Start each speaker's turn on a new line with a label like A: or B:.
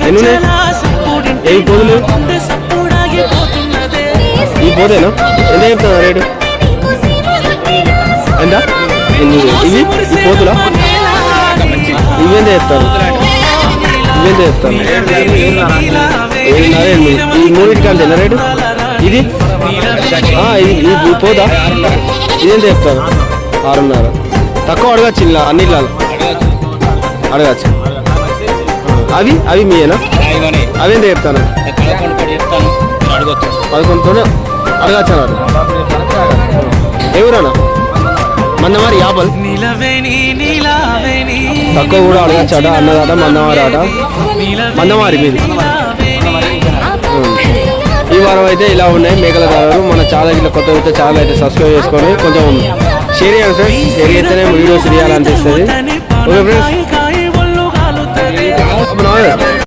A: ఎన్ని ఏ పోదులు ఈ పోదేనా ఎంత చెప్తున్నా రేటు ఎంత ఇవి ఈ పోతులా ఇవేంత చెప్తారు ఇవేంత చెప్తారు 7.5 ఈ మూడింటికి అంతేనా రేటు ఇది ఇది పోదా ఇదేంత చెప్తారు 6.5 తక్కువ అడగచ్చు ఇలా అన్నిట్లో అడగచ్చు అవి అవి మీయేనా అవి ఎంత చెప్తాను 11తోనే అడగచ్చు అన్నారు ఎవరన్నా మందమారి యాపల్ తక్కువ కూడా అడగచ్చాట అన్నదాట మందమారి ఆట మందమారి మీది ఈ వారం అయితే ఇలా ఉన్నాయి మేకల ధరలు. మన ఛానల్ ఇట్లా కొత్త అయితే ఛానల్ అయితే సబ్స్క్రైబ్ చేసుకొని కొంచెం షేర్ చేయండి ఫ్రెండ్స్. షేర్ చేస్తేనే వీడియోస్ తీయాలనిపిస్తుంది. Okay friends.